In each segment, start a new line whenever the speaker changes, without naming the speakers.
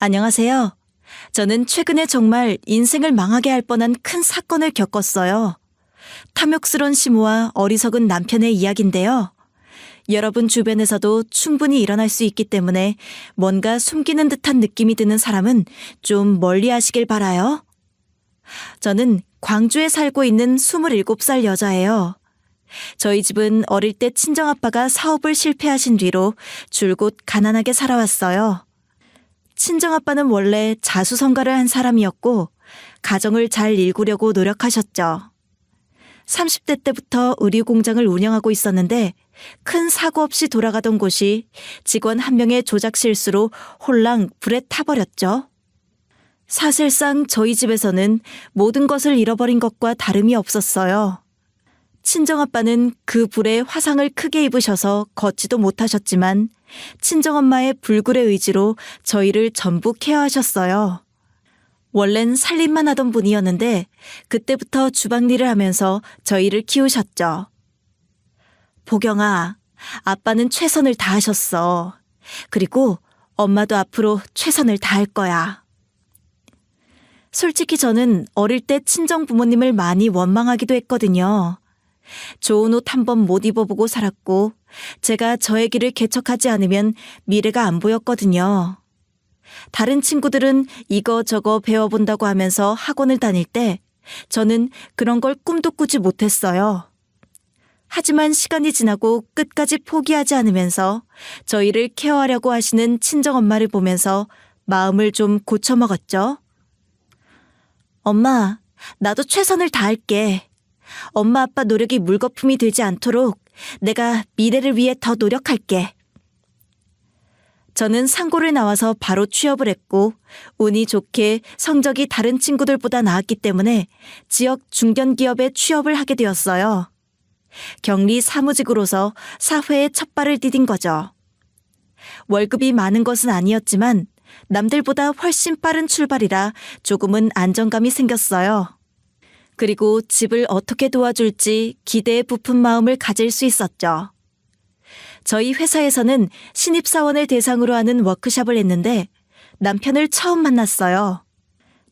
안녕하세요. 저는 최근에 정말 인생을 망하게 할 뻔한 큰 사건을 겪었어요. 탐욕스러운 시모와 어리석은 남편의 이야기인데요. 여러분 주변에서도 충분히 일어날 수 있기 때문에 뭔가 숨기는 듯한 느낌이 드는 사람은 좀 멀리 하시길 바라요. 저는 광주에 살고 있는 27살 여자예요. 저희 집은 어릴 때 친정아빠가 사업을 실패하신 뒤로 줄곧 가난하게 살아왔어요. 친정아빠는 원래 자수성가를 한 사람이었고 가정을 잘 일구려고 노력하셨죠. 30대 때부터 의류 공장을 운영하고 있었는데 큰 사고 없이 돌아가던 곳이 직원 한 명의 조작 실수로 홀랑 불에 타버렸죠. 사실상 저희 집에서는 모든 것을 잃어버린 것과 다름이 없었어요. 친정아빠는 그 불에 화상을 크게 입으셔서 걷지도 못하셨지만 친정엄마의 불굴의 의지로 저희를 전부 케어하셨어요. 원래는 살림만 하던 분이었는데 그때부터 주방 일을 하면서 저희를 키우셨죠. 보경아, 아빠는 최선을 다하셨어. 그리고 엄마도 앞으로 최선을 다할 거야. 솔직히 저는 어릴 때 친정 부모님을 많이 원망하기도 했거든요. 좋은 옷 한 번 못 입어보고 살았고 제가 저의 길을 개척하지 않으면 미래가 안 보였거든요. 다른 친구들은 이거저거 배워본다고 하면서 학원을 다닐 때 저는 그런 걸 꿈도 꾸지 못했어요. 하지만 시간이 지나고 끝까지 포기하지 않으면서 저희를 케어하려고 하시는 친정엄마를 보면서 마음을 좀 고쳐먹었죠. 엄마, 나도 최선을 다할게. 엄마 아빠 노력이 물거품이 되지 않도록 내가 미래를 위해 더 노력할게. 저는 상고를 나와서 바로 취업을 했고 운이 좋게 성적이 다른 친구들보다 나았기 때문에 지역 중견기업에 취업을 하게 되었어요. 격리 사무직으로서 사회에 첫 발을 디딘 거죠. 월급이 많은 것은 아니었지만 남들보다 훨씬 빠른 출발이라 조금은 안정감이 생겼어요. 그리고 집을 어떻게 도와줄지 기대에 부푼 마음을 가질 수 있었죠. 저희 회사에서는 신입사원을 대상으로 하는 워크숍을 했는데 남편을 처음 만났어요.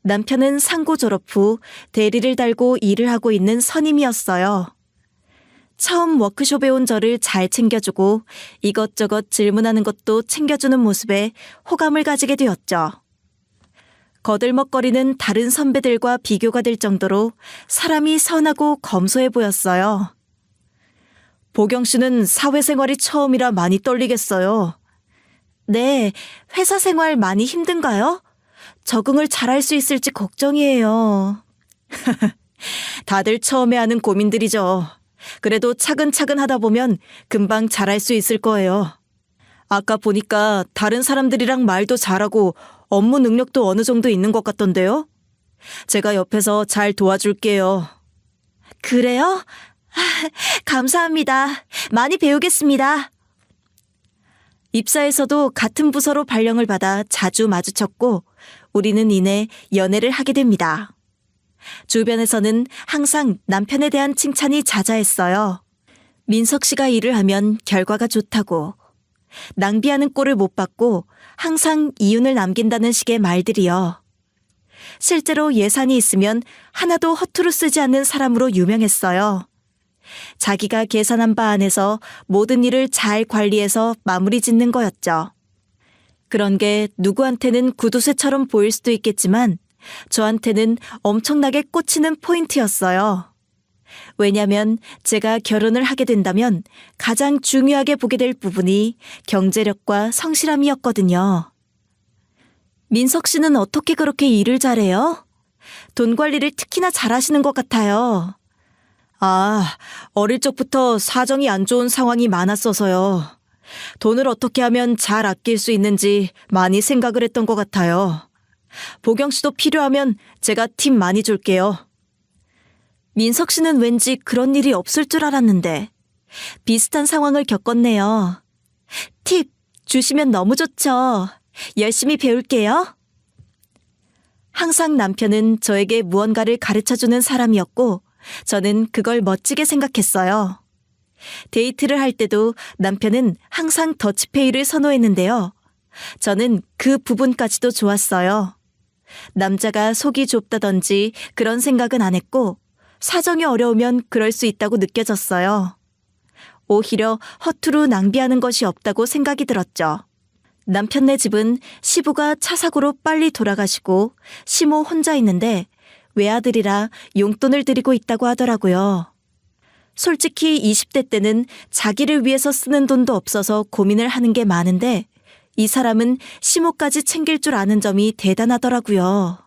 남편은 상고 졸업 후 대리를 달고 일을 하고 있는 선임이었어요. 처음 워크숍에 온 저를 잘 챙겨주고 이것저것 질문하는 것도 챙겨주는 모습에 호감을 가지게 되었죠. 거들먹거리는 다른 선배들과 비교가 될 정도로 사람이 선하고 검소해 보였어요. 보경 씨는 사회생활이 처음이라 많이 떨리겠어요. 네, 회사 생활 많이 힘든가요? 적응을 잘할 수 있을지 걱정이에요. 다들 처음에 하는 고민들이죠. 그래도 차근차근 하다 보면 금방 잘할 수 있을 거예요. 아까 보니까 다른 사람들이랑 말도 잘하고 업무 능력도 어느 정도 있는 것 같던데요? 제가 옆에서 잘 도와줄게요. 그래요? 감사합니다. 많이 배우겠습니다. 입사에서도 같은 부서로 발령을 받아 자주 마주쳤고 우리는 이내 연애를 하게 됩니다. 주변에서는 항상 남편에 대한 칭찬이 자자했어요. 민석 씨가 일을 하면 결과가 좋다고. 낭비하는 꼴을 못 봤고 항상 이윤을 남긴다는 식의 말들이요. 실제로 예산이 있으면 하나도 허투루 쓰지 않는 사람으로 유명했어요. 자기가 계산한 바 안에서 모든 일을 잘 관리해서 마무리 짓는 거였죠. 그런 게 누구한테는 구두쇠처럼 보일 수도 있겠지만 저한테는 엄청나게 꽂히는 포인트였어요. 왜냐면 제가 결혼을 하게 된다면 가장 중요하게 보게 될 부분이 경제력과 성실함이었거든요. 민석 씨는 어떻게 그렇게 일을 잘해요? 돈 관리를 특히나 잘하시는 것 같아요. 어릴 적부터 사정이 안 좋은 상황이 많았어서요. 돈을 어떻게 하면 잘 아낄 수 있는지 많이 생각을 했던 것 같아요. 보경 씨도 필요하면 제가 팁 많이 줄게요. 민석 씨는 왠지 그런 일이 없을 줄 알았는데 비슷한 상황을 겪었네요. 팁 주시면 너무 좋죠. 열심히 배울게요. 항상 남편은 저에게 무언가를 가르쳐주는 사람이었고 저는 그걸 멋지게 생각했어요. 데이트를 할 때도 남편은 항상 더치페이를 선호했는데요. 저는 그 부분까지도 좋았어요. 남자가 속이 좁다든지 그런 생각은 안 했고 사정이 어려우면 그럴 수 있다고 느껴졌어요. 오히려 허투루 낭비하는 것이 없다고 생각이 들었죠. 남편네 집은 시부가 차 사고로 빨리 돌아가시고 시모 혼자 있는데 외아들이라 용돈을 드리고 있다고 하더라고요. 솔직히 20대 때는 자기를 위해서 쓰는 돈도 없어서 고민을 하는 게 많은데 이 사람은 시모까지 챙길 줄 아는 점이 대단하더라고요.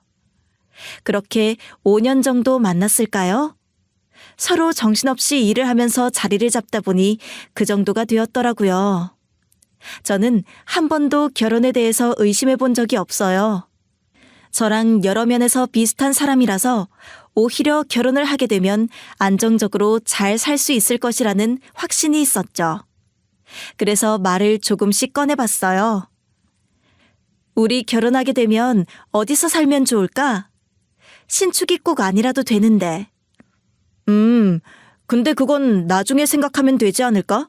그렇게 5년 정도 만났을까요? 서로 정신없이 일을 하면서 자리를 잡다 보니 그 정도가 되었더라고요. 저는 한 번도 결혼에 대해서 의심해 본 적이 없어요. 저랑 여러 면에서 비슷한 사람이라서 오히려 결혼을 하게 되면 안정적으로 잘 살 수 있을 것이라는 확신이 있었죠. 그래서 말을 조금씩 꺼내봤어요. 우리 결혼하게 되면 어디서 살면 좋을까? 신축이 꼭 아니라도 되는데. 근데 그건 나중에 생각하면 되지 않을까?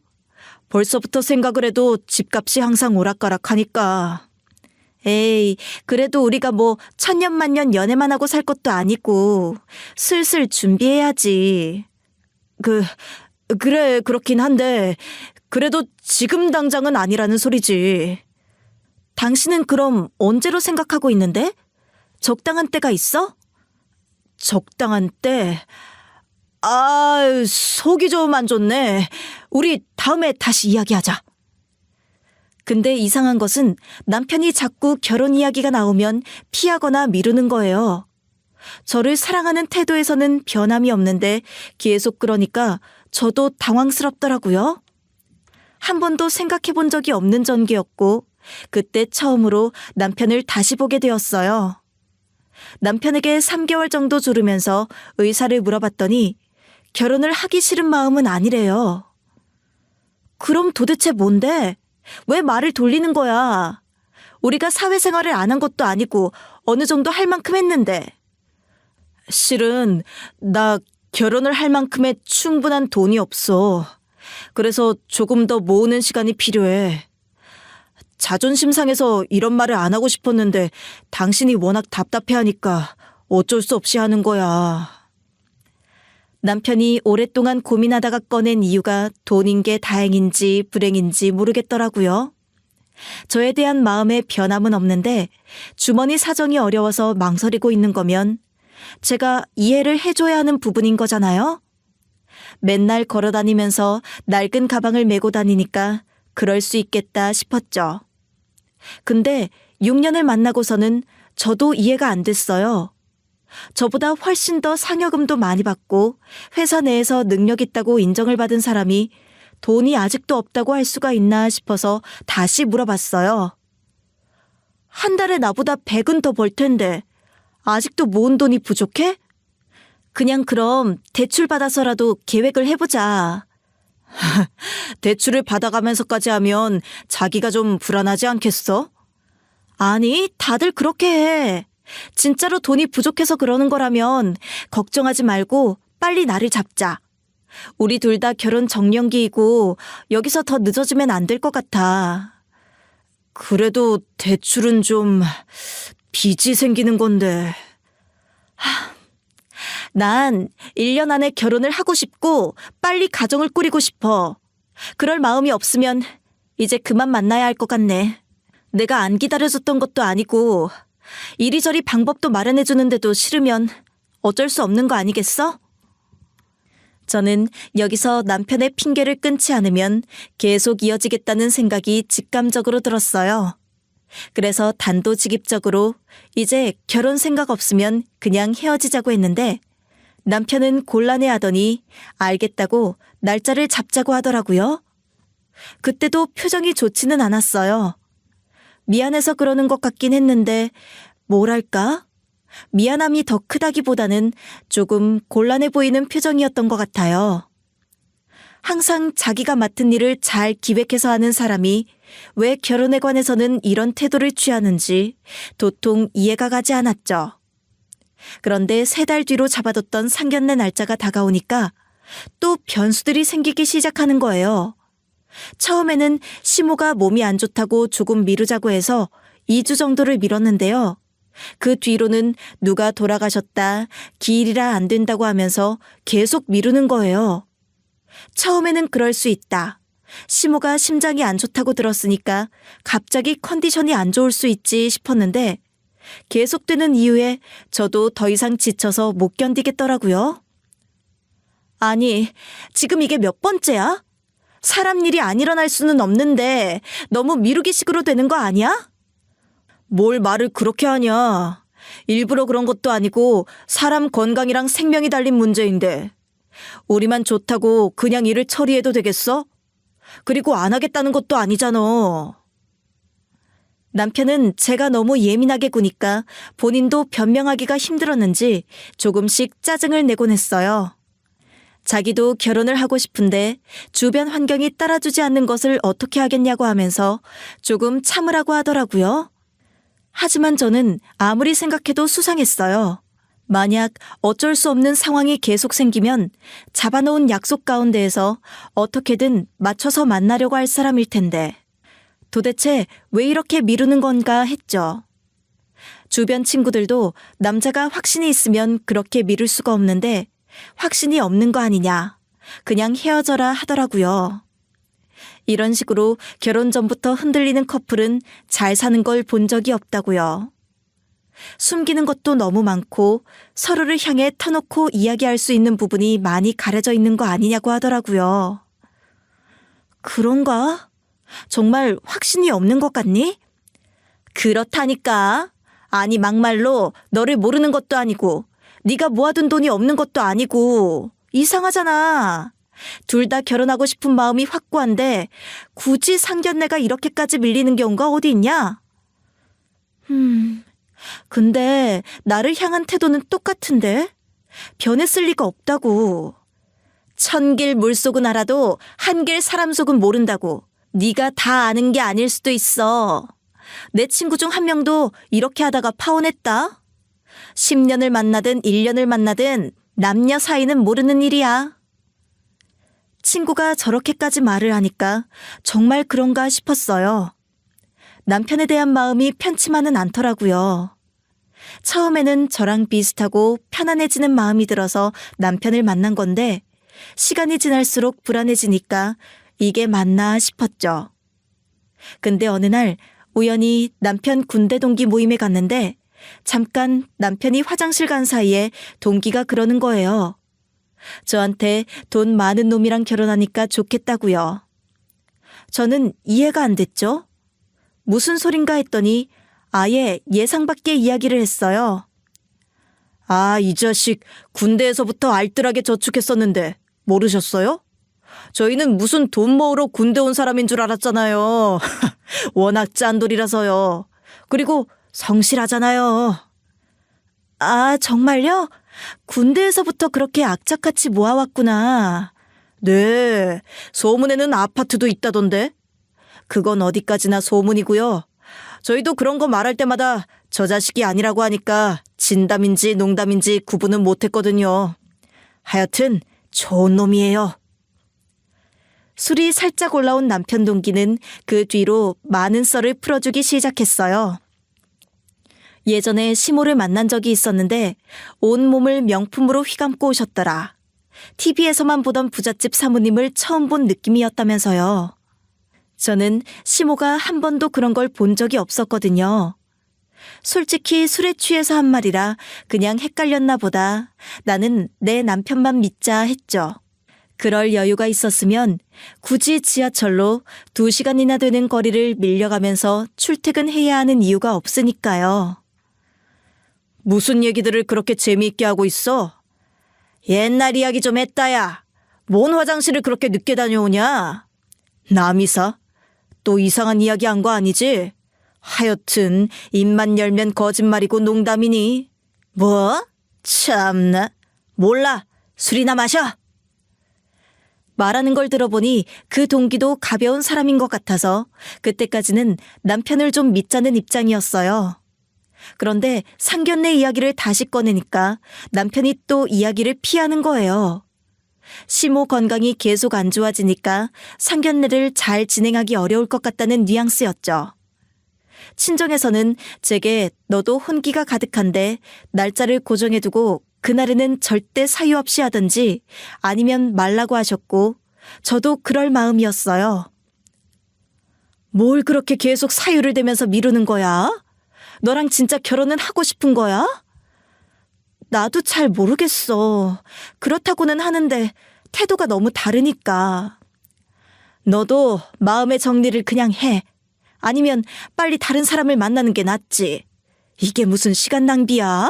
벌써부터 생각을 해도 집값이 항상 오락가락하니까. 에이, 그래도 우리가 뭐 천년만년 연애만 하고 살 것도 아니고 슬슬 준비해야지. 그래, 그렇긴 한데 그래도 지금 당장은 아니라는 소리지. 당신은 그럼 언제로 생각하고 있는데? 적당한 때가 있어? 적당한 때? 속이 좀 안 좋네. 우리 다음에 다시 이야기하자. 근데 이상한 것은 남편이 자꾸 결혼 이야기가 나오면 피하거나 미루는 거예요. 저를 사랑하는 태도에서는 변함이 없는데 계속 그러니까 저도 당황스럽더라고요. 한 번도 생각해 본 적이 없는 전개였고 그때 처음으로 남편을 다시 보게 되었어요. 남편에게 3개월 정도 조르면서 의사를 물어봤더니 결혼을 하기 싫은 마음은 아니래요. 그럼 도대체 뭔데? 왜 말을 돌리는 거야? 우리가 사회생활을 안 한 것도 아니고 어느 정도 할 만큼 했는데. 실은 나 결혼을 할 만큼의 충분한 돈이 없어. 그래서 조금 더 모으는 시간이 필요해. 자존심 상해서 이런 말을 안 하고 싶었는데 당신이 워낙 답답해하니까 어쩔 수 없이 하는 거야. 남편이 오랫동안 고민하다가 꺼낸 이유가 돈인 게 다행인지 불행인지 모르겠더라고요. 저에 대한 마음의 변함은 없는데 주머니 사정이 어려워서 망설이고 있는 거면 제가 이해를 해줘야 하는 부분인 거잖아요. 맨날 걸어다니면서 낡은 가방을 메고 다니니까 그럴 수 있겠다 싶었죠. 근데 6년을 만나고서는 저도 이해가 안 됐어요. 저보다 훨씬 더 상여금도 많이 받고 회사 내에서 능력 있다고 인정을 받은 사람이 돈이 아직도 없다고 할 수가 있나 싶어서 다시 물어봤어요. 한 달에 나보다 100은 더 벌 텐데 아직도 모은 돈이 부족해? 그냥 그럼 대출 받아서라도 계획을 해보자. 대출을 받아가면서까지 하면 자기가 좀 불안하지 않겠어? 아니, 다들 그렇게 해. 진짜로 돈이 부족해서 그러는 거라면 걱정하지 말고 빨리 날을 잡자. 우리 둘 다 결혼 정년기이고 여기서 더 늦어지면 안 될 것 같아. 그래도 대출은 좀 빚이 생기는 건데. 난 1년 안에 결혼을 하고 싶고 빨리 가정을 꾸리고 싶어. 그럴 마음이 없으면 이제 그만 만나야 할 것 같네. 내가 안 기다려줬던 것도 아니고 이리저리 방법도 마련해주는데도 싫으면 어쩔 수 없는 거 아니겠어? 저는 여기서 남편의 핑계를 끊지 않으면 계속 이어지겠다는 생각이 직감적으로 들었어요. 그래서 단도직입적으로 이제 결혼 생각 없으면 그냥 헤어지자고 했는데 남편은 곤란해하더니 알겠다고 날짜를 잡자고 하더라고요. 그때도 표정이 좋지는 않았어요. 미안해서 그러는 것 같긴 했는데 뭐랄까? 미안함이 더 크다기보다는 조금 곤란해 보이는 표정이었던 것 같아요. 항상 자기가 맡은 일을 잘 기획해서 하는 사람이 왜 결혼에 관해서는 이런 태도를 취하는지 도통 이해가 가지 않았죠. 그런데 3달 뒤로 잡아뒀던 상견례 날짜가 다가오니까 또 변수들이 생기기 시작하는 거예요. 처음에는 시모가 몸이 안 좋다고 조금 미루자고 해서 2주 정도를 미뤘는데요. 그 뒤로는 누가 돌아가셨다, 기일이라 안 된다고 하면서 계속 미루는 거예요. 처음에는 그럴 수 있다. 시모가 심장이 안 좋다고 들었으니까 갑자기 컨디션이 안 좋을 수 있지 싶었는데 계속되는 이유에 저도 더 이상 지쳐서 못 견디겠더라고요. 아니, 지금 이게 몇 번째야? 사람 일이 안 일어날 수는 없는데 너무 미루기식으로 되는 거 아니야? 뭘 말을 그렇게 하냐. 일부러 그런 것도 아니고 사람 건강이랑 생명이 달린 문제인데 우리만 좋다고 그냥 일을 처리해도 되겠어? 그리고 안 하겠다는 것도 아니잖아. 남편은 제가 너무 예민하게 구니까 본인도 변명하기가 힘들었는지 조금씩 짜증을 내곤 했어요. 자기도 결혼을 하고 싶은데 주변 환경이 따라주지 않는 것을 어떻게 하겠냐고 하면서 조금 참으라고 하더라고요. 하지만 저는 아무리 생각해도 수상했어요. 만약 어쩔 수 없는 상황이 계속 생기면 잡아놓은 약속 가운데에서 어떻게든 맞춰서 만나려고 할 사람일 텐데 도대체 왜 이렇게 미루는 건가 했죠. 주변 친구들도 남자가 확신이 있으면 그렇게 미룰 수가 없는데 확신이 없는 거 아니냐. 그냥 헤어져라 하더라고요. 이런 식으로 결혼 전부터 흔들리는 커플은 잘 사는 걸 본 적이 없다고요. 숨기는 것도 너무 많고 서로를 향해 터놓고 이야기할 수 있는 부분이 많이 가려져 있는 거 아니냐고 하더라고요. 그런가? 정말 확신이 없는 것 같니? 그렇다니까. 아니 막말로 너를 모르는 것도 아니고 네가 모아둔 돈이 없는 것도 아니고 이상하잖아. 둘 다 결혼하고 싶은 마음이 확고한데 굳이 상견례가 이렇게까지 밀리는 경우가 어디 있냐? 근데 나를 향한 태도는 똑같은데? 변했을 리가 없다고. 천길 물속은 알아도 한길 사람 속은 모른다고. 네가 다 아는 게 아닐 수도 있어. 내 친구 중 한 명도 이렇게 하다가 파혼했다. 10년을 만나든 1년을 만나든 남녀 사이는 모르는 일이야. 친구가 저렇게까지 말을 하니까 정말 그런가 싶었어요. 남편에 대한 마음이 편치만은 않더라고요. 처음에는 저랑 비슷하고 편안해지는 마음이 들어서 남편을 만난 건데 시간이 지날수록 불안해지니까 이게 맞나 싶었죠. 근데 어느 날 우연히 남편 군대 동기 모임에 갔는데 잠깐 남편이 화장실 간 사이에 동기가 그러는 거예요. 저한테 돈 많은 놈이랑 결혼하니까 좋겠다고요. 저는 이해가 안 됐죠. 무슨 소린가 했더니 아예 예상 밖의 이야기를 했어요. 아, 이 자식 군대에서부터 알뜰하게 저축했었는데 모르셨어요? 저희는 무슨 돈 모으러 군대 온 사람인 줄 알았잖아요. 워낙 짠돌이라서요. 그리고 성실하잖아요. 아, 정말요? 군대에서부터 그렇게 악착같이 모아왔구나. 네, 소문에는 아파트도 있다던데. 그건 어디까지나 소문이고요. 저희도 그런 거 말할 때마다 저 자식이 아니라고 하니까 진담인지 농담인지 구분은 못했거든요. 하여튼 좋은 놈이에요. 술이 살짝 올라온 남편 동기는 그 뒤로 많은 썰을 풀어주기 시작했어요. 예전에 시모를 만난 적이 있었는데 온몸을 명품으로 휘감고 오셨더라. TV에서만 보던 부잣집 사모님을 처음 본 느낌이었다면서요. 저는 시모가 한 번도 그런 걸 본 적이 없었거든요. 솔직히 술에 취해서 한 말이라 그냥 헷갈렸나 보다. 나는 내 남편만 믿자 했죠. 그럴 여유가 있었으면 굳이 지하철로 2시간이나 되는 거리를 밀려가면서 출퇴근해야 하는 이유가 없으니까요. 무슨 얘기들을 그렇게 재미있게 하고 있어? 옛날 이야기 좀 했다야. 뭔 화장실을 그렇게 늦게 다녀오냐? 남이사? 또 이상한 이야기 한 거 아니지? 하여튼 입만 열면 거짓말이고 농담이니. 뭐? 참나. 몰라. 술이나 마셔. 말하는 걸 들어보니 그 동기도 가벼운 사람인 것 같아서 그때까지는 남편을 좀 믿자는 입장이었어요. 그런데 상견례 이야기를 다시 꺼내니까 남편이 또 이야기를 피하는 거예요. 시모 건강이 계속 안 좋아지니까 상견례를 잘 진행하기 어려울 것 같다는 뉘앙스였죠. 친정에서는 제게 너도 혼기가 가득한데 날짜를 고정해두고 그날에는 절대 사유 없이 하든지 아니면 말라고 하셨고 저도 그럴 마음이었어요. 뭘 그렇게 계속 사유를 대면서 미루는 거야? 너랑 진짜 결혼은 하고 싶은 거야? 나도 잘 모르겠어. 그렇다고는 하는데 태도가 너무 다르니까. 너도 마음의 정리를 그냥 해. 아니면 빨리 다른 사람을 만나는 게 낫지. 이게 무슨 시간 낭비야?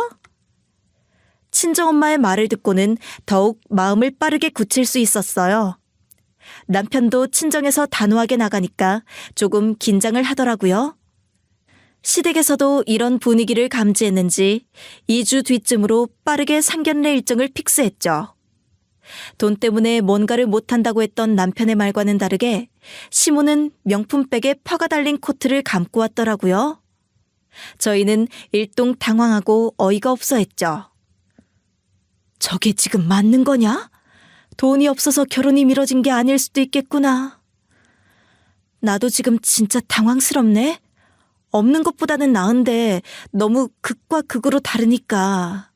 친정엄마의 말을 듣고는 더욱 마음을 빠르게 굳힐 수 있었어요. 남편도 친정에서 단호하게 나가니까 조금 긴장을 하더라고요. 시댁에서도 이런 분위기를 감지했는지 2주 뒤쯤으로 빠르게 상견례 일정을 픽스했죠. 돈 때문에 뭔가를 못한다고 했던 남편의 말과는 다르게 시모는 명품백에 퍼가 달린 코트를 감고 왔더라고요. 저희는 일동 당황하고 어이가 없어 했죠. 저게 지금 맞는 거냐? 돈이 없어서 결혼이 미뤄진 게 아닐 수도 있겠구나. 나도 지금 진짜 당황스럽네. 없는 것보다는 나은데 너무 극과 극으로 다르니까.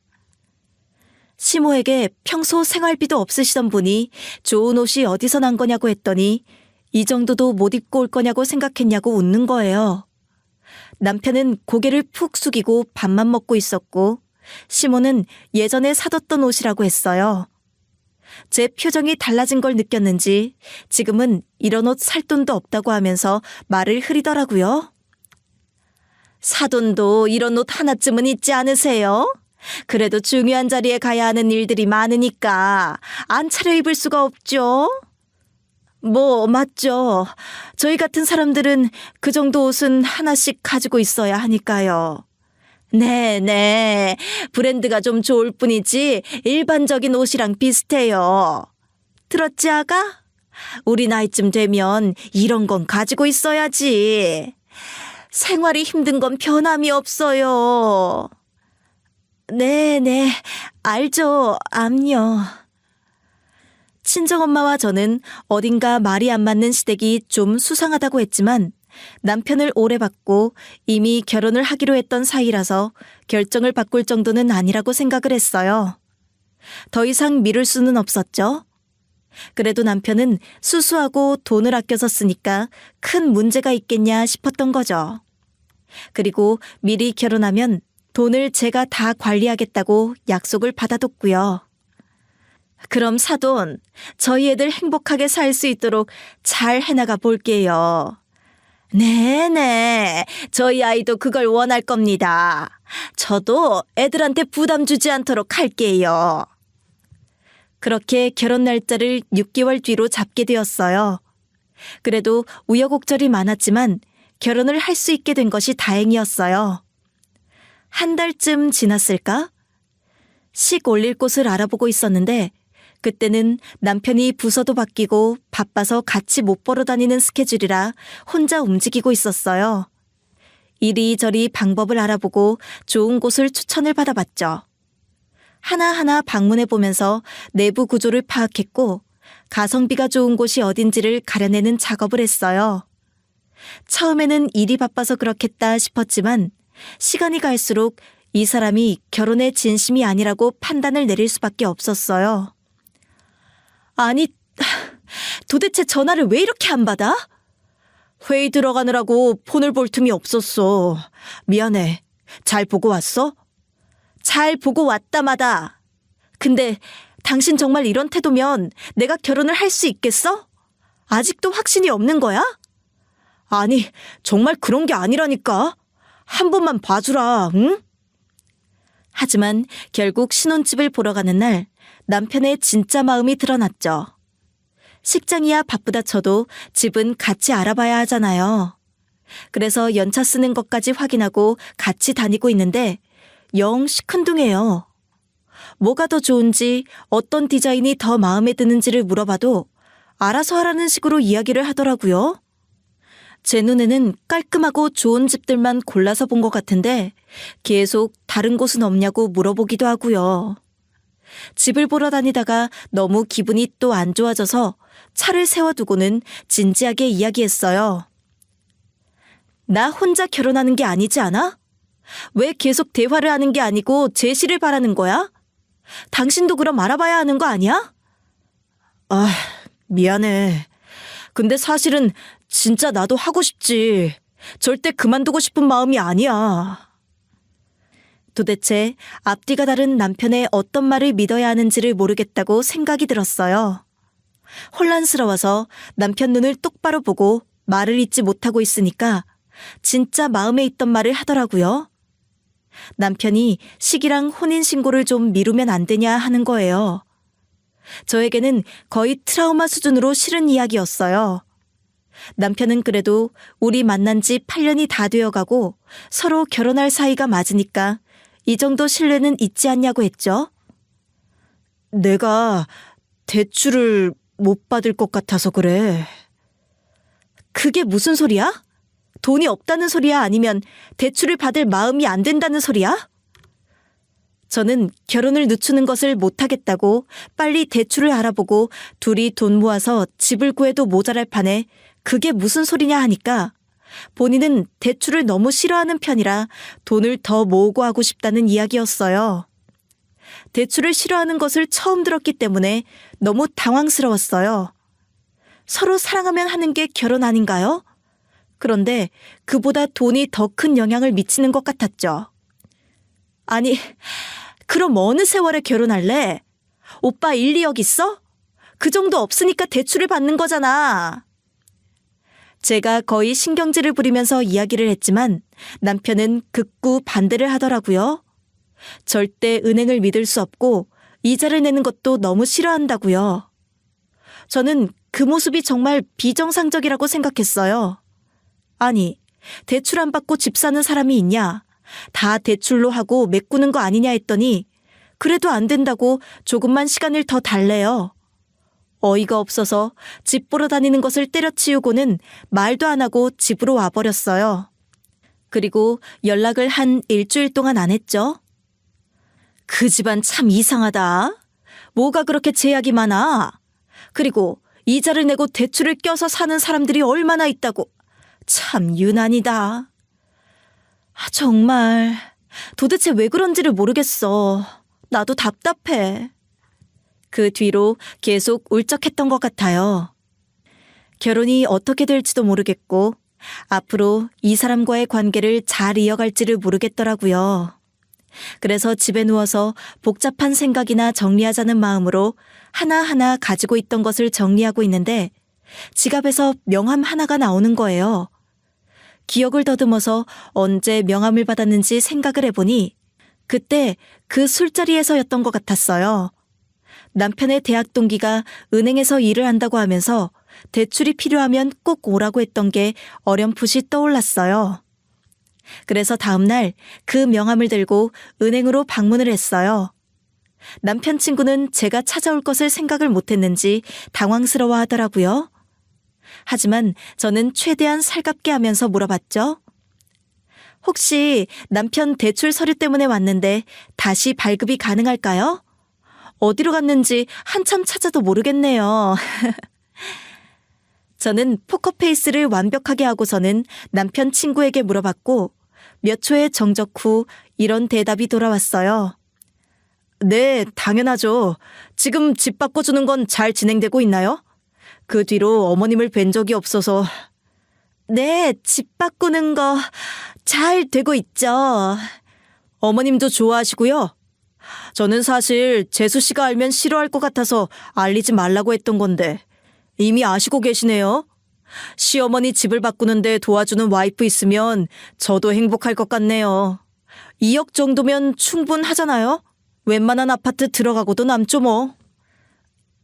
시모에게 평소 생활비도 없으시던 분이 좋은 옷이 어디서 난 거냐고 했더니 이 정도도 못 입고 올 거냐고 생각했냐고 웃는 거예요. 남편은 고개를 푹 숙이고 밥만 먹고 있었고 시모는 예전에 사뒀던 옷이라고 했어요. 제 표정이 달라진 걸 느꼈는지 지금은 이런 옷 살 돈도 없다고 하면서 말을 흐리더라고요. 사돈도 이런 옷 하나쯤은 있지 않으세요? 그래도 중요한 자리에 가야 하는 일들이 많으니까 안 차려입을 수가 없죠. 뭐 맞죠. 저희 같은 사람들은 그 정도 옷은 하나씩 가지고 있어야 하니까요. 네네. 브랜드가 좀 좋을 뿐이지 일반적인 옷이랑 비슷해요. 들었지 아가? 우리 나이쯤 되면 이런 건 가지고 있어야지. 생활이 힘든 건 변함이 없어요. 네네. 알죠. 암요. 친정엄마와 저는 어딘가 말이 안 맞는 시댁이 좀 수상하다고 했지만 남편을 오래 봤고 이미 결혼을 하기로 했던 사이라서 결정을 바꿀 정도는 아니라고 생각을 했어요. 더 이상 미룰 수는 없었죠. 그래도 남편은 수수하고 돈을 아껴서 쓰니까 큰 문제가 있겠냐 싶었던 거죠. 그리고 미리 결혼하면 돈을 제가 다 관리하겠다고 약속을 받아뒀고요. 그럼 사돈, 저희 애들 행복하게 살 수 있도록 잘 해나가 볼게요. 네네, 저희 아이도 그걸 원할 겁니다. 저도 애들한테 부담 주지 않도록 할게요. 그렇게 결혼 날짜를 6개월 뒤로 잡게 되었어요. 그래도 우여곡절이 많았지만 결혼을 할 수 있게 된 것이 다행이었어요. 한 달쯤 지났을까? 식 올릴 곳을 알아보고 있었는데 그때는 남편이 부서도 바뀌고 바빠서 같이 못 보러 다니는 스케줄이라 혼자 움직이고 있었어요. 이리저리 방법을 알아보고 좋은 곳을 추천을 받아봤죠. 하나하나 방문해보면서 내부 구조를 파악했고 가성비가 좋은 곳이 어딘지를 가려내는 작업을 했어요. 처음에는 일이 바빠서 그렇겠다 싶었지만 시간이 갈수록 이 사람이 결혼에 진심이 아니라고 판단을 내릴 수밖에 없었어요. 아니, 도대체 전화를 왜 이렇게 안 받아? 회의 들어가느라고 폰을 볼 틈이 없었어. 미안해. 잘 보고 왔어? 잘 보고 왔다마다. 근데 당신 정말 이런 태도면 내가 결혼을 할 수 있겠어? 아직도 확신이 없는 거야? 아니, 정말 그런 게 아니라니까. 한 번만 봐주라, 응? 하지만 결국 신혼집을 보러 가는 날 남편의 진짜 마음이 드러났죠. 식장이야 바쁘다 쳐도 집은 같이 알아봐야 하잖아요. 그래서 연차 쓰는 것까지 확인하고 같이 다니고 있는데 영 시큰둥해요. 뭐가 더 좋은지 어떤 디자인이 더 마음에 드는지를 물어봐도 알아서 하라는 식으로 이야기를 하더라고요. 제 눈에는 깔끔하고 좋은 집들만 골라서 본 것 같은데 계속 다른 곳은 없냐고 물어보기도 하고요. 집을 보러 다니다가 너무 기분이 또 안 좋아져서 차를 세워두고는 진지하게 이야기했어요. 나 혼자 결혼하는 게 아니지 않아? 왜 계속 대화를 하는 게 아니고 제시를 바라는 거야? 당신도 그럼 알아봐야 하는 거 아니야? 아, 미안해. 근데 사실은 진짜 나도 하고 싶지. 절대 그만두고 싶은 마음이 아니야. 도대체 앞뒤가 다른 남편의 어떤 말을 믿어야 하는지를 모르겠다고 생각이 들었어요. 혼란스러워서 남편 눈을 똑바로 보고 말을 잇지 못하고 있으니까 진짜 마음에 있던 말을 하더라고요. 남편이 시기랑 혼인신고를 좀 미루면 안 되냐 하는 거예요. 저에게는 거의 트라우마 수준으로 싫은 이야기였어요. 남편은 그래도 우리 만난 지 8년이 다 되어가고 서로 결혼할 사이가 맞으니까 이 정도 신뢰는 있지 않냐고 했죠. 내가 대출을 못 받을 것 같아서 그래. 그게 무슨 소리야? 돈이 없다는 소리야? 아니면 대출을 받을 마음이 안 된다는 소리야? 저는 결혼을 늦추는 것을 못하겠다고 빨리 대출을 알아보고 둘이 돈 모아서 집을 구해도 모자랄 판에 그게 무슨 소리냐 하니까 본인은 대출을 너무 싫어하는 편이라 돈을 더 모으고 하고 싶다는 이야기였어요. 대출을 싫어하는 것을 처음 들었기 때문에 너무 당황스러웠어요. 서로 사랑하면 하는 게 결혼 아닌가요? 그런데 그보다 돈이 더 큰 영향을 미치는 것 같았죠. 아니, 그럼 어느 세월에 결혼할래? 오빠 1, 2억 있어? 그 정도 없으니까 대출을 받는 거잖아. 제가 거의 신경질을 부리면서 이야기를 했지만 남편은 극구 반대를 하더라고요. 절대 은행을 믿을 수 없고 이자를 내는 것도 너무 싫어한다고요. 저는 그 모습이 정말 비정상적이라고 생각했어요. 아니, 대출 안 받고 집 사는 사람이 있냐? 다 대출로 하고 메꾸는 거 아니냐 했더니 그래도 안 된다고 조금만 시간을 더 달래요. 어이가 없어서 집 보러 다니는 것을 때려치우고는 말도 안 하고 집으로 와버렸어요. 그리고 연락을 한 일주일 동안 안 했죠. 그 집안 참 이상하다. 뭐가 그렇게 제약이 많아? 그리고 이자를 내고 대출을 껴서 사는 사람들이 얼마나 있다고. 참 유난이다. 정말 도대체 왜 그런지를 모르겠어. 나도 답답해. 그 뒤로 계속 울적했던 것 같아요. 결혼이 어떻게 될지도 모르겠고 앞으로 이 사람과의 관계를 잘 이어갈지를 모르겠더라고요. 그래서 집에 누워서 복잡한 생각이나 정리하자는 마음으로 하나하나 가지고 있던 것을 정리하고 있는데 지갑에서 명함 하나가 나오는 거예요. 기억을 더듬어서 언제 명함을 받았는지 생각을 해보니 그때 그 술자리에서였던 것 같았어요. 남편의 대학 동기가 은행에서 일을 한다고 하면서 대출이 필요하면 꼭 오라고 했던 게 어렴풋이 떠올랐어요. 그래서 다음날 그 명함을 들고 은행으로 방문을 했어요. 남편 친구는 제가 찾아올 것을 생각을 못했는지 당황스러워 하더라고요. 하지만 저는 최대한 살갑게 하면서 물어봤죠. 혹시 남편 대출 서류 때문에 왔는데 다시 발급이 가능할까요? 어디로 갔는지 한참 찾아도 모르겠네요. 저는 포커페이스를 완벽하게 하고서는 남편 친구에게 물어봤고 몇 초의 정적 후 이런 대답이 돌아왔어요. 네, 당연하죠. 지금 집 바꿔주는 건 잘 진행되고 있나요? 그 뒤로 어머님을 뵌 적이 없어서. 네, 집 바꾸는 거 잘 되고 있죠. 어머님도 좋아하시고요. 저는 사실 재수 씨가 알면 싫어할 것 같아서 알리지 말라고 했던 건데 이미 아시고 계시네요. 시어머니 집을 바꾸는데 도와주는 와이프 있으면 저도 행복할 것 같네요. 2억 정도면 충분하잖아요. 웬만한 아파트 들어가고도 남죠 뭐.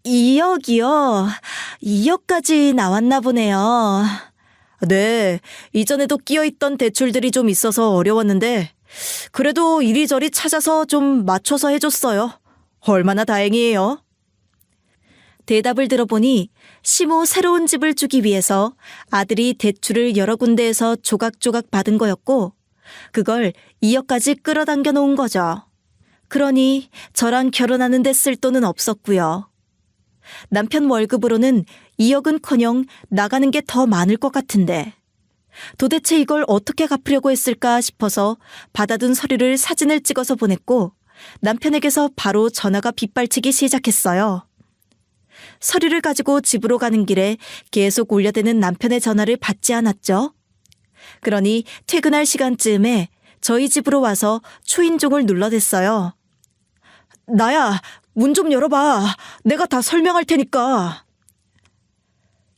2억이요? 2억까지 나왔나 보네요. 네, 이전에도 끼어있던 대출들이 좀 있어서 어려웠는데 그래도 이리저리 찾아서 좀 맞춰서 해줬어요. 얼마나 다행이에요. 대답을 들어보니 시모 새로운 집을 주기 위해서 아들이 대출을 여러 군데에서 조각조각 받은 거였고 그걸 2억까지 끌어당겨 놓은 거죠. 그러니 저랑 결혼하는 데 쓸 돈은 없었고요. 남편 월급으로는 2억은커녕 나가는 게 더 많을 것 같은데 도대체 이걸 어떻게 갚으려고 했을까 싶어서 받아둔 서류를 사진을 찍어서 보냈고 남편에게서 바로 전화가 빗발치기 시작했어요. 서류를 가지고 집으로 가는 길에 계속 울려대는 남편의 전화를 받지 않았죠. 그러니 퇴근할 시간쯤에 저희 집으로 와서 초인종을 눌러댔어요. 나야, 문 좀 열어봐. 내가 다 설명할 테니까.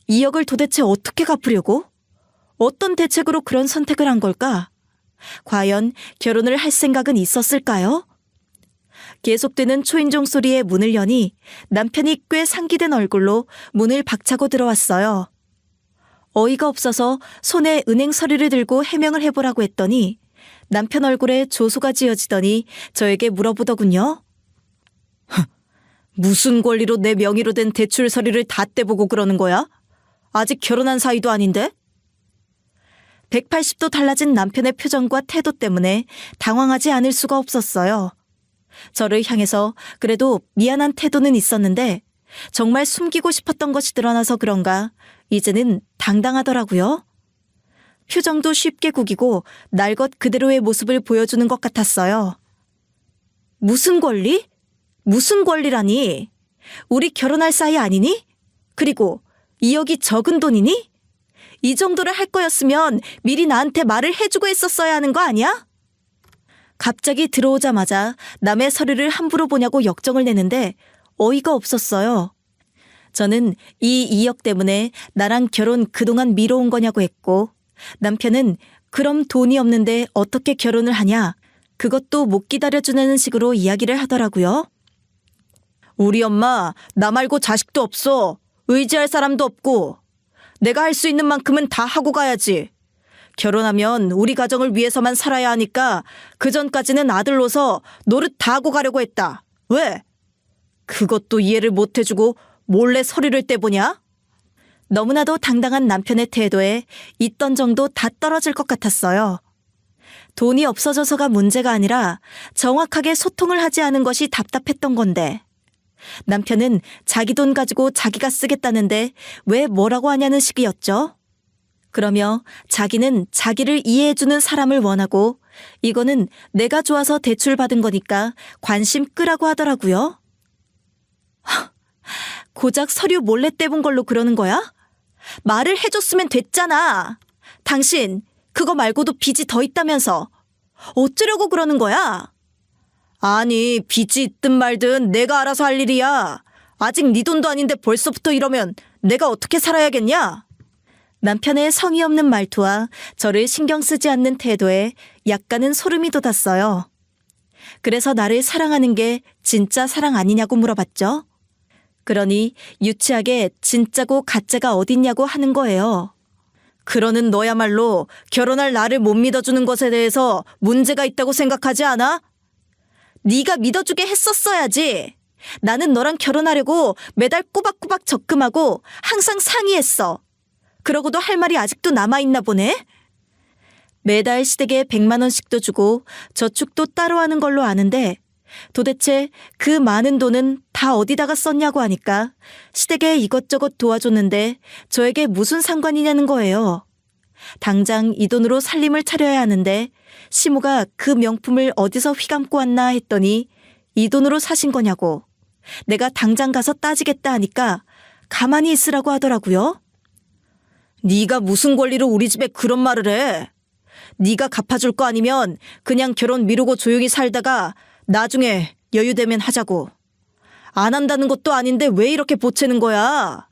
2억을 도대체 어떻게 갚으려고? 어떤 대책으로 그런 선택을 한 걸까? 과연 결혼을 할 생각은 있었을까요? 계속되는 초인종 소리에 문을 여니 남편이 꽤 상기된 얼굴로 문을 박차고 들어왔어요. 어이가 없어서 손에 은행 서류를 들고 해명을 해보라고 했더니 남편 얼굴에 조소가 지어지더니 저에게 물어보더군요. 무슨 권리로 내 명의로 된 대출 서류를 다 떼보고 그러는 거야? 아직 결혼한 사이도 아닌데? 180도 달라진 남편의 표정과 태도 때문에 당황하지 않을 수가 없었어요. 저를 향해서 그래도 미안한 태도는 있었는데 정말 숨기고 싶었던 것이 드러나서 그런가 이제는 당당하더라고요. 표정도 쉽게 구기고 날 것 그대로의 모습을 보여주는 것 같았어요. 무슨 권리? 무슨 권리라니? 우리 결혼할 사이 아니니? 그리고 2억이 적은 돈이니? 이 정도를 할 거였으면 미리 나한테 말을 해주고 했었어야 하는 거 아니야? 갑자기 들어오자마자 남의 서류를 함부로 보냐고 역정을 내는데 어이가 없었어요. 저는 이 2억 때문에 나랑 결혼 그동안 미뤄온 거냐고 했고 남편은 그럼 돈이 없는데 어떻게 결혼을 하냐? 그것도 못 기다려주는 식으로 이야기를 하더라고요. 우리 엄마 나 말고 자식도 없어. 의지할 사람도 없고. 내가 할 수 있는 만큼은 다 하고 가야지. 결혼하면 우리 가정을 위해서만 살아야 하니까 그전까지는 아들로서 노릇 다 하고 가려고 했다. 왜? 그것도 이해를 못 해주고 몰래 서류를 떼보냐? 너무나도 당당한 남편의 태도에 있던 정도 다 떨어질 것 같았어요. 돈이 없어져서가 문제가 아니라 정확하게 소통을 하지 않은 것이 답답했던 건데 남편은 자기 돈 가지고 자기가 쓰겠다는데 왜 뭐라고 하냐는 식이었죠. 그러며 자기는 자기를 이해해주는 사람을 원하고 이거는 내가 좋아서 대출받은 거니까 관심 끄라고 하더라고요. 고작 서류 몰래 떼본 걸로 그러는 거야? 말을 해줬으면 됐잖아. 당신 그거 말고도 빚이 더 있다면서. 어쩌려고 그러는 거야? 아니 빚이 있든 말든 내가 알아서 할 일이야. 아직 네 돈도 아닌데 벌써부터 이러면 내가 어떻게 살아야겠냐? 남편의 성의 없는 말투와 저를 신경 쓰지 않는 태도에 약간은 소름이 돋았어요. 그래서 나를 사랑하는 게 진짜 사랑 아니냐고 물어봤죠. 그러니 유치하게 진짜고 가짜가 어딨냐고 하는 거예요. 그러는 너야말로 결혼할 나를 못 믿어주는 것에 대해서 문제가 있다고 생각하지 않아? 네가 믿어주게 했었어야지. 나는 너랑 결혼하려고 매달 꼬박꼬박 적금하고 항상 상의했어. 그러고도 할 말이 아직도 남아있나 보네? 매달 시댁에 100만 원씩도 주고 저축도 따로 하는 걸로 아는데 도대체 그 많은 돈은 다 어디다가 썼냐고 하니까 시댁에 이것저것 도와줬는데 저에게 무슨 상관이냐는 거예요. 당장 이 돈으로 살림을 차려야 하는데 시모가 그 명품을 어디서 휘감고 왔나 했더니 이 돈으로 사신 거냐고. 내가 당장 가서 따지겠다 하니까 가만히 있으라고 하더라고요. 네가 무슨 권리로 우리 집에 그런 말을 해? 네가 갚아줄 거 아니면 그냥 결혼 미루고 조용히 살다가 나중에 여유되면 하자고. 안 한다는 것도 아닌데 왜 이렇게 보채는 거야?